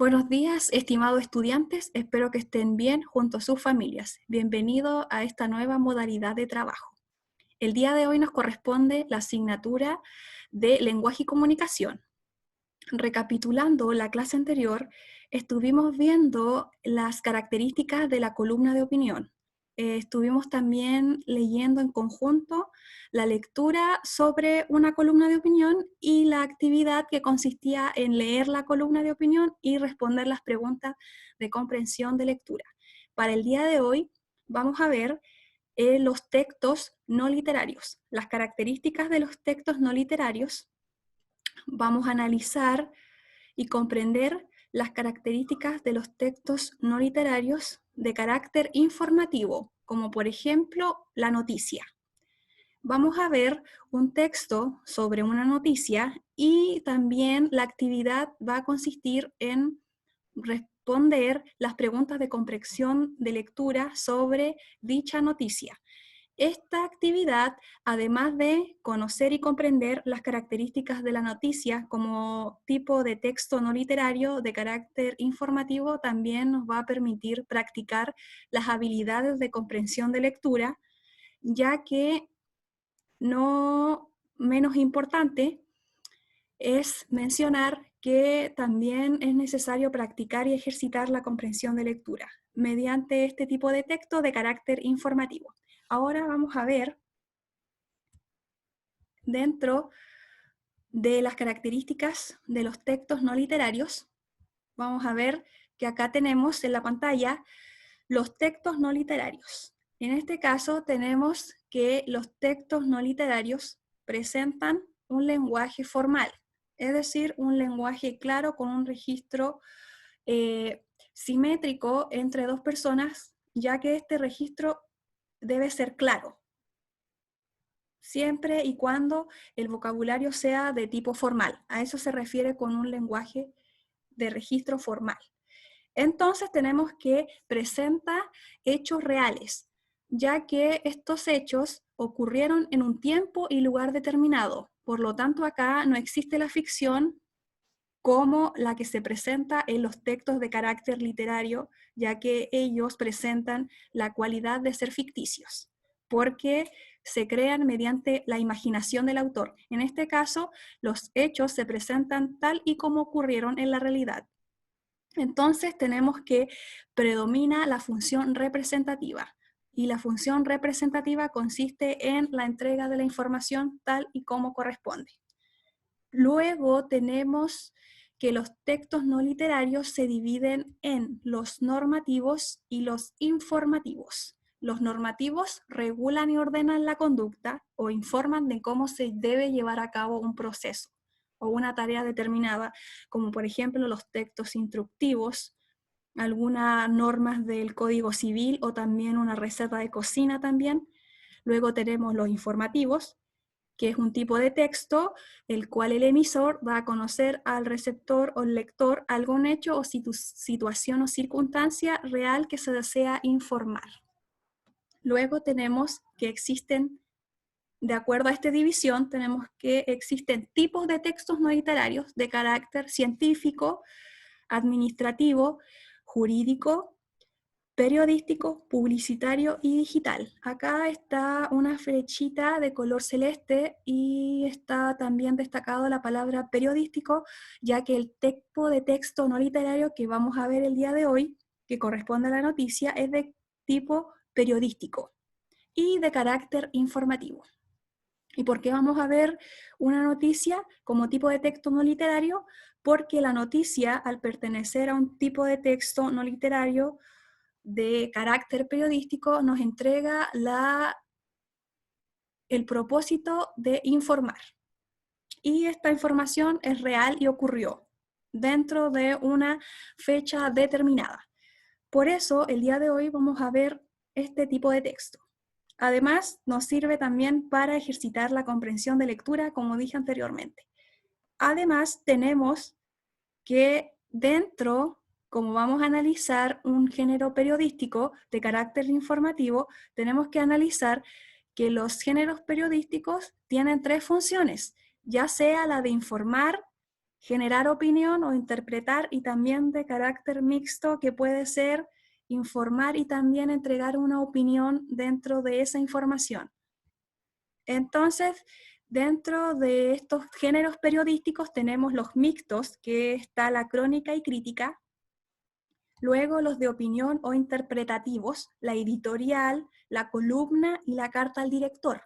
Buenos días, estimados estudiantes. Espero que estén bien junto a sus familias. Bienvenido a esta nueva modalidad de trabajo. El día de hoy nos corresponde la asignatura de lenguaje y comunicación. Recapitulando la clase anterior, estuvimos viendo las características de la columna de opinión. Estuvimos también leyendo en conjunto la lectura sobre una columna de opinión y la actividad que consistía en leer la columna de opinión y responder las preguntas de comprensión de lectura. Para el día de hoy vamos a ver los textos no literarios, las características de los textos no literarios. Vamos a analizar y comprender las características de los textos no literarios de carácter informativo, como por ejemplo la noticia. Vamos a ver un texto sobre una noticia y también la actividad va a consistir en responder las preguntas de comprensión de lectura sobre dicha noticia. Esta actividad, además de conocer y comprender las características de la noticia como tipo de texto no literario de carácter informativo, también nos va a permitir practicar las habilidades de comprensión de lectura, ya que no menos importante es mencionar que también es necesario practicar y ejercitar la comprensión de lectura mediante este tipo de texto de carácter informativo. Ahora vamos a ver dentro de las características de los textos no literarios. Vamos a ver que acá tenemos en la pantalla los textos no literarios. En este caso tenemos que los textos no literarios presentan un lenguaje formal, es decir, un lenguaje claro con un registro simétrico entre dos personas, ya que este registro debe ser claro, siempre y cuando el vocabulario sea de tipo formal. A eso se refiere con un lenguaje de registro formal. Entonces tenemos que presenta hechos reales, ya que estos hechos ocurrieron en un tiempo y lugar determinado. Por lo tanto, acá no existe la ficción como la que se presenta en los textos de carácter literario, ya que ellos presentan la cualidad de ser ficticios, porque se crean mediante la imaginación del autor. En este caso, los hechos se presentan tal y como ocurrieron en la realidad. Entonces tenemos que predomina la función representativa, y la función representativa consiste en la entrega de la información tal y como corresponde. Luego tenemos que los textos no literarios se dividen en los normativos y los informativos. Los normativos regulan y ordenan la conducta o informan de cómo se debe llevar a cabo un proceso o una tarea determinada, como por ejemplo los textos instructivos, algunas normas del Código Civil o también una receta de cocina también. Luego tenemos los informativos, que es un tipo de texto el cual el emisor va a conocer al receptor o lector algún hecho o situación o circunstancia real que se desea informar. Luego tenemos que existen, de acuerdo a esta división, tenemos que existen tipos de textos no literarios de carácter científico, administrativo, jurídico, periodístico, publicitario y digital. Acá está una flechita de color celeste y está también destacado la palabra periodístico, ya que el tipo de texto no literario que vamos a ver el día de hoy, que corresponde a la noticia, es de tipo periodístico y de carácter informativo. ¿Y por qué vamos a ver una noticia como tipo de texto no literario? Porque la noticia, al pertenecer a un tipo de texto no literario, de carácter periodístico, nos entrega el propósito de informar. Y esta información es real y ocurrió dentro de una fecha determinada. Por eso, el día de hoy vamos a ver este tipo de texto. Además, nos sirve también para ejercitar la comprensión de lectura, como dije anteriormente. Además, tenemos que dentro, como vamos a analizar un género periodístico de carácter informativo, tenemos que analizar que los géneros periodísticos tienen tres funciones, ya sea la de informar, generar opinión o interpretar, y también de carácter mixto, que puede ser informar y también entregar una opinión dentro de esa información. Entonces, dentro de estos géneros periodísticos tenemos los mixtos, que está la crónica y crítica, luego los de opinión o interpretativos, la editorial, la columna y la carta al director.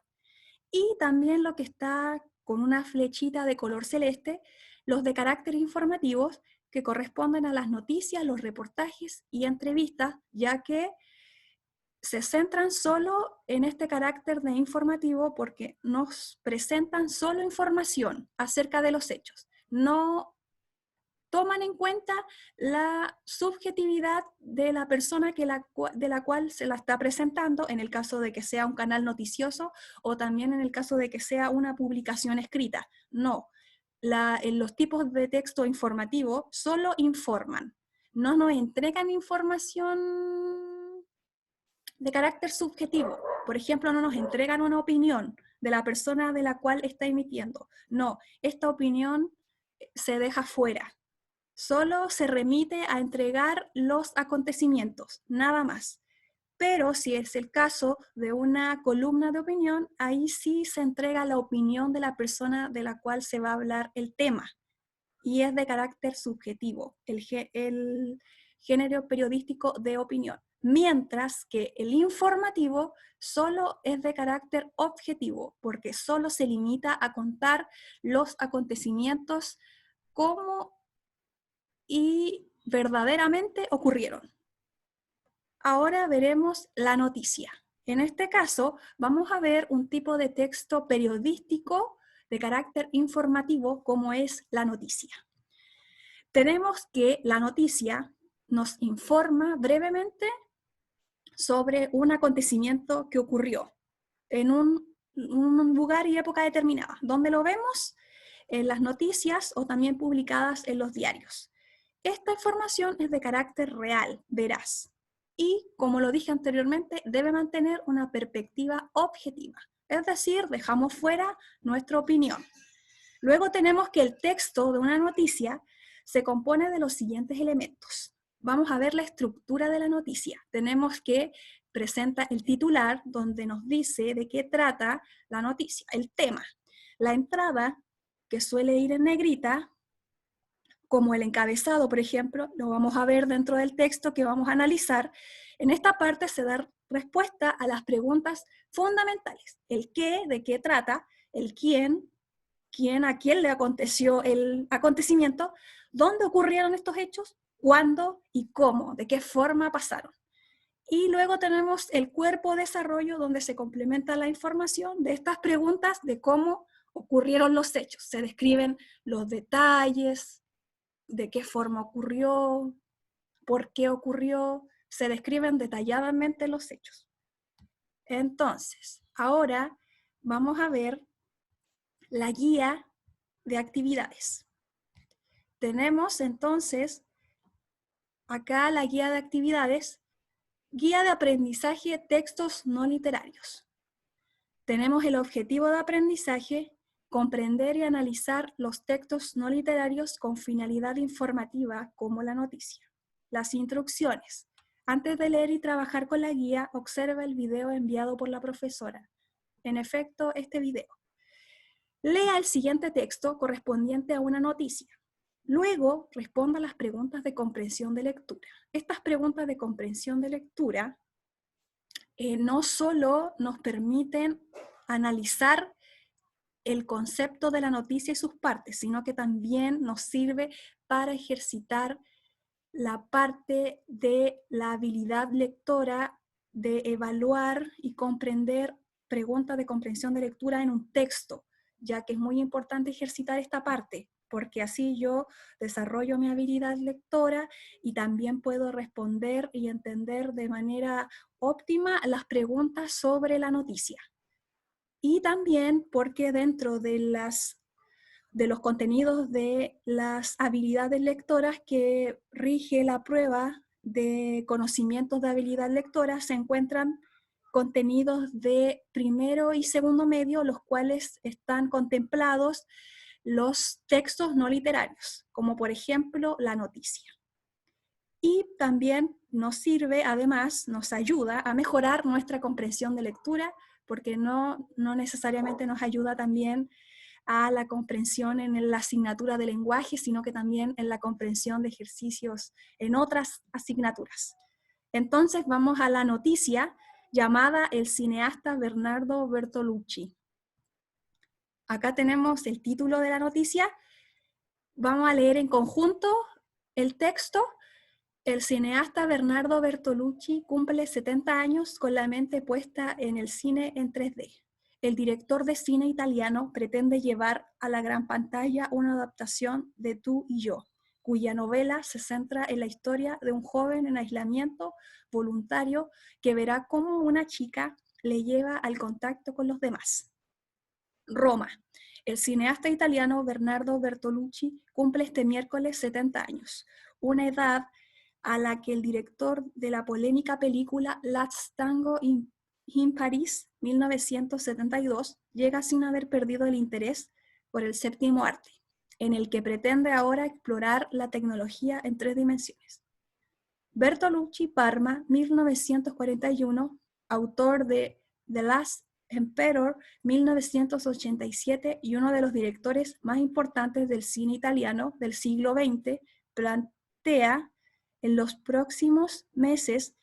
Y también lo que está con una flechita de color celeste, los de carácter informativos, que corresponden a las noticias, los reportajes y entrevistas, ya que se centran solo en este carácter de informativo porque nos presentan solo información acerca de los hechos. No toman en cuenta la subjetividad de la persona de la cual se la está presentando, en el caso de que sea un canal noticioso o también en el caso de que sea una publicación escrita. No, en los tipos de texto informativo solo informan, no nos entregan información de carácter subjetivo. Por ejemplo, no nos entregan una opinión de la persona de la cual está emitiendo. No, esta opinión se deja fuera. Solo se remite a entregar los acontecimientos, nada más. Pero si es el caso de una columna de opinión, ahí sí se entrega la opinión de la persona de la cual se va a hablar el tema. Y es de carácter subjetivo, el género periodístico de opinión. Mientras que el informativo solo es de carácter objetivo, porque solo se limita a contar los acontecimientos como y verdaderamente ocurrieron. Ahora veremos la noticia. En este caso, vamos a ver un tipo de texto periodístico de carácter informativo como es la noticia. Tenemos que la noticia nos informa brevemente sobre un acontecimiento que ocurrió en un lugar y época determinada. ¿Dónde lo vemos? En las noticias o también publicadas en los diarios. Esta información es de carácter real, veraz, y, como lo dije anteriormente, debe mantener una perspectiva objetiva, es decir, dejamos fuera nuestra opinión. Luego tenemos que el texto de una noticia se compone de los siguientes elementos. Vamos a ver la estructura de la noticia. Tenemos que presenta el titular, donde nos dice de qué trata la noticia, el tema. La entrada, que suele ir en negrita, como el encabezado, por ejemplo, lo vamos a ver dentro del texto que vamos a analizar. En esta parte se da respuesta a las preguntas fundamentales. El qué, de qué trata, el quién, a quién le aconteció el acontecimiento, dónde ocurrieron estos hechos, cuándo y cómo, de qué forma pasaron. Y luego tenemos el cuerpo de desarrollo, donde se complementa la información de estas preguntas de cómo ocurrieron los hechos. Se describen los detalles, de qué forma ocurrió, por qué ocurrió, se describen detalladamente los hechos. Entonces, ahora vamos a ver la guía de actividades. Tenemos entonces acá la guía de actividades, guía de aprendizaje, textos no literarios. Tenemos el objetivo de aprendizaje, comprender y analizar los textos no literarios con finalidad informativa como la noticia. Las instrucciones. Antes de leer y trabajar con la guía, observa el video enviado por la profesora. En efecto, este video. Lea el siguiente texto correspondiente a una noticia. Luego, responda a las preguntas de comprensión de lectura. Estas preguntas de comprensión de lectura no solo nos permiten analizar el concepto de la noticia y sus partes, sino que también nos sirve para ejercitar la parte de la habilidad lectora de evaluar y comprender preguntas de comprensión de lectura en un texto, ya que es muy importante ejercitar esta parte, porque así yo desarrollo mi habilidad lectora y también puedo responder y entender de manera óptima las preguntas sobre la noticia. Y también porque dentro de los contenidos de las habilidades lectoras que rige la prueba de conocimientos de habilidad lectora, se encuentran contenidos de primero y segundo medio, los cuales están contemplados los textos no literarios, como por ejemplo la noticia. Y también nos sirve, además, nos ayuda a mejorar nuestra comprensión de lectura, porque no necesariamente nos ayuda también a la comprensión en la asignatura de lenguaje, sino que también en la comprensión de ejercicios en otras asignaturas. Entonces vamos a la noticia llamada El cineasta Bernardo Bertolucci. Acá tenemos el título de la noticia. Vamos a leer en conjunto el texto. El cineasta Bernardo Bertolucci cumple 70 años con la mente puesta en el cine en 3D. El director de cine italiano pretende llevar a la gran pantalla una adaptación de Tú y yo, cuya novela se centra en la historia de un joven en aislamiento voluntario que verá cómo una chica le lleva al contacto con los demás. Roma. El cineasta italiano Bernardo Bertolucci cumple este miércoles 70 años, una edad a la que el director de la polémica película Last Tango in Paris, 1972, llega sin haber perdido el interés por el séptimo arte, en el que pretende ahora explorar la tecnología en 3 dimensiones. Bertolucci Parma, 1941, autor de The Last Emperor, 1987, y uno de los directores más importantes del cine italiano del siglo XX, plantea en los próximos meses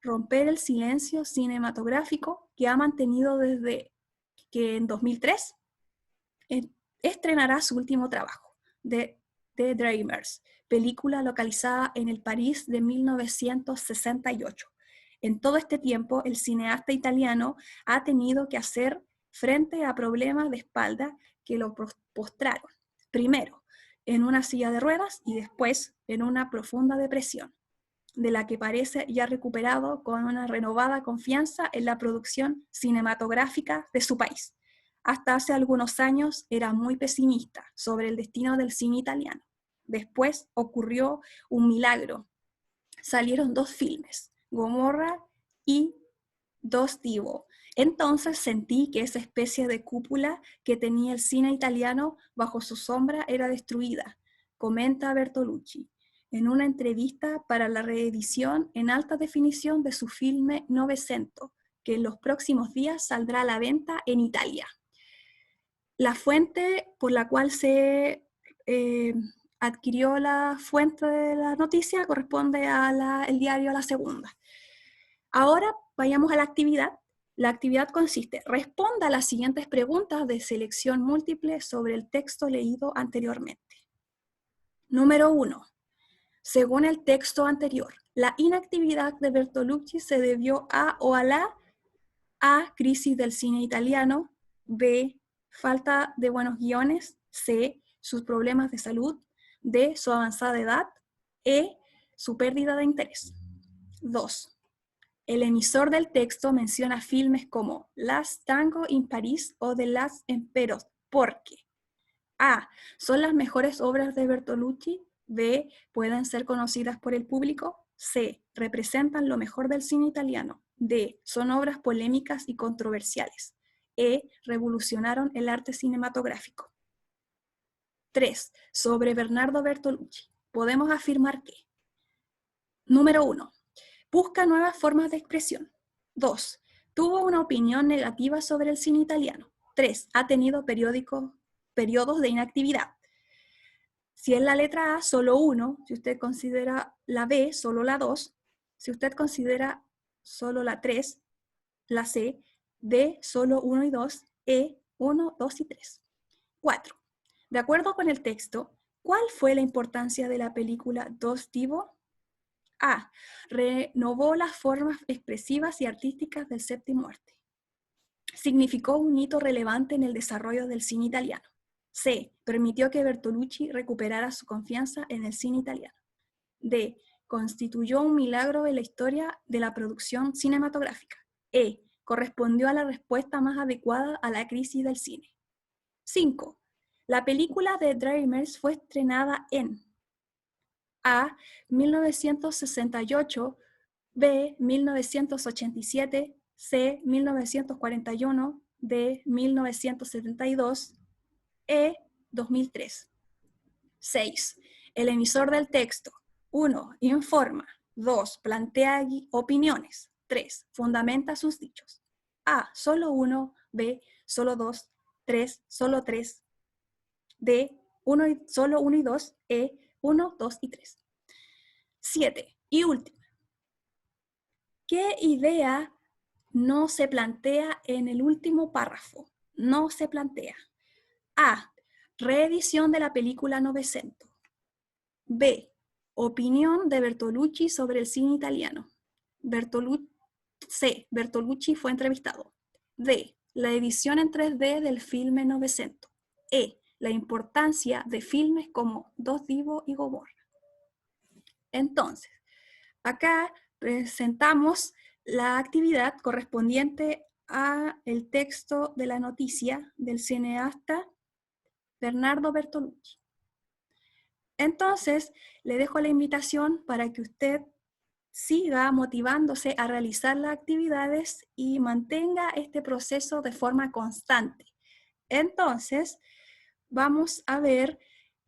romper el silencio cinematográfico que ha mantenido desde que en 2003 estrenará su último trabajo, The Dreamers, película localizada en el París de 1968. En todo este tiempo, el cineasta italiano ha tenido que hacer frente a problemas de espalda que lo postraron, primero en una silla de ruedas y después en una profunda depresión, de la que parece ya recuperado con una renovada confianza en la producción cinematográfica de su país. Hasta hace algunos años era muy pesimista sobre el destino del cine italiano. Después ocurrió un milagro. Salieron 2 filmes, Gomorra y Dos Divo. Entonces sentí que esa especie de cúpula que tenía el cine italiano bajo su sombra era destruida, comenta Bertolucci en una entrevista para la reedición en alta definición de su filme Novecento, que en los próximos días saldrá a la venta en Italia. La fuente por la cual se adquirió la fuente de la noticia corresponde al diario La Segunda. Ahora vayamos a la actividad. La actividad consiste, responda a las siguientes preguntas de selección múltiple sobre el texto leído anteriormente. Número 1. Según el texto anterior, la inactividad de Bertolucci se debió a o a la A, crisis del cine italiano, B, falta de buenos guiones, C, sus problemas de salud, D, su avanzada edad, E, su pérdida de interés. 2. El emisor del texto menciona filmes como Last Tango in Paris o The Last Emperor porque A, son las mejores obras de Bertolucci, B, pueden ser conocidas por el público, C, representan lo mejor del cine italiano, D, son obras polémicas y controversiales, E, revolucionaron el arte cinematográfico. 3. Sobre Bernardo Bertolucci, podemos afirmar que: número 1. Busca nuevas formas de expresión. 2. Tuvo una opinión negativa sobre el cine italiano. 3. Ha tenido periodos de inactividad. Si es la letra A, solo 1. Si usted considera la B, solo la 2. Si usted considera solo la 3, la C. D, solo 1 y 2. E, 1, 2 y 3. 4. De acuerdo con el texto, ¿cuál fue la importancia de la película Dos Divo? A. Renovó las formas expresivas y artísticas del séptimo arte. Significó un hito relevante en el desarrollo del cine italiano. C. Permitió que Bertolucci recuperara su confianza en el cine italiano. D. Constituyó un milagro en la historia de la producción cinematográfica. E. Correspondió a la respuesta más adecuada a la crisis del cine. 5. La película The Dreamers fue estrenada en A. 1968, B. 1987, C. 1941, D. 1972, E. 2003. 6. El emisor del texto. 1. Informa. 2. Plantea opiniones. 3. Fundamenta sus dichos. A. Solo 1. B. Solo 2. 3. Solo 3. D. Solo 1 y 2. E. 1, 2 y 3. 7. Y última. ¿Qué idea no se plantea en el último párrafo? No se plantea. A. Reedición de la película Novecento. B. Opinión de Bertolucci sobre el cine italiano. C. Bertolucci fue entrevistado. D. La edición en 3D del filme Novecento. E. La importancia de filmes como Dos Divo y Gomorra. Entonces, acá presentamos la actividad correspondiente a el texto de la noticia del cineasta Bernardo Bertolucci. Entonces, le dejo la invitación para que usted siga motivándose a realizar las actividades y mantenga este proceso de forma constante. Entonces, vamos a ver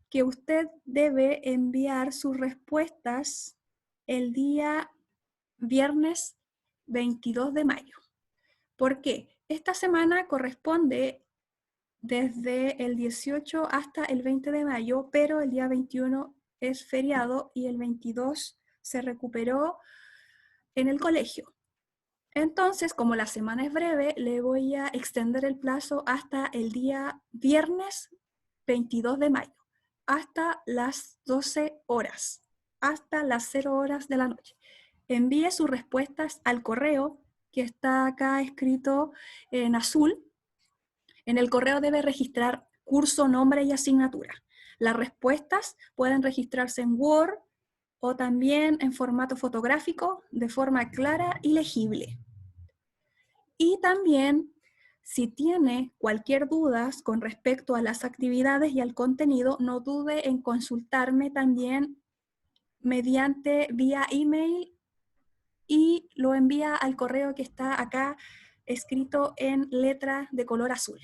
que usted debe enviar sus respuestas el día viernes 22 de mayo. ¿Por qué? Esta semana corresponde desde el 18 hasta el 20 de mayo, pero el día 21 es feriado y el 22 se recuperó en el colegio. Entonces, como la semana es breve, le voy a extender el plazo hasta el día viernes 22 de mayo, hasta las 12 horas, hasta las 0 horas de la noche. Envíe sus respuestas al correo que está acá escrito en azul. En el correo debe registrar curso, nombre y asignatura. Las respuestas pueden registrarse en Word o también en formato fotográfico de forma clara y legible. Y también, si tiene cualquier duda con respecto a las actividades y al contenido, no dude en consultarme también mediante vía email y lo envía al correo que está acá escrito en letra de color azul.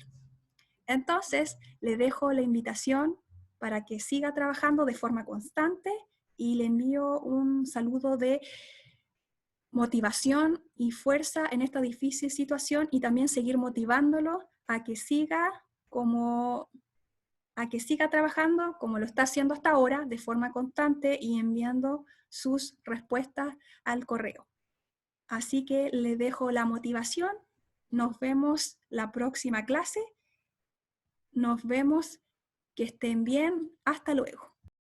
Entonces, le dejo la invitación para que siga trabajando de forma constante y le envío un saludo de motivación y fuerza en esta difícil situación y también seguir motivándolo a que siga trabajando como lo está haciendo hasta ahora de forma constante y enviando sus respuestas al correo. Así que le dejo la motivación. Nos vemos la próxima clase. Nos vemos. Que estén bien. Hasta luego.